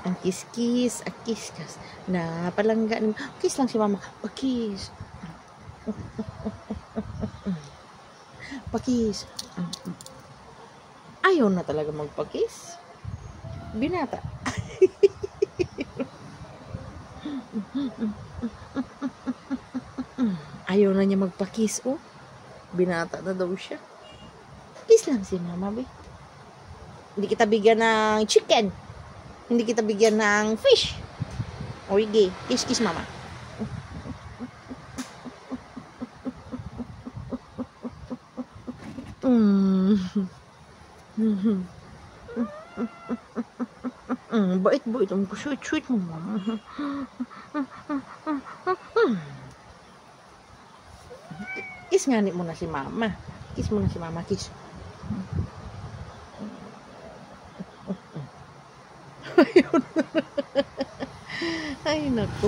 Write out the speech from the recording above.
Ang kiss-kiss, ang kiss-kiss. Na palangga. Kiss lang si mama. Pakis. Pakis. Ayaw na talaga magpakis. Binata. Ayaw na niya magpakis, oh. Binata na daw siya. Kiss lang si mama, be. Hindi kita bigyan ng chicken. Hindi kita bigyan ng fish. O, sige. Kiss, mama. Bait. Ang sweet mo, mama. Kiss nga mo na si mama. Kiss mo na si mama. Kiss. Ayun. Ay, naku.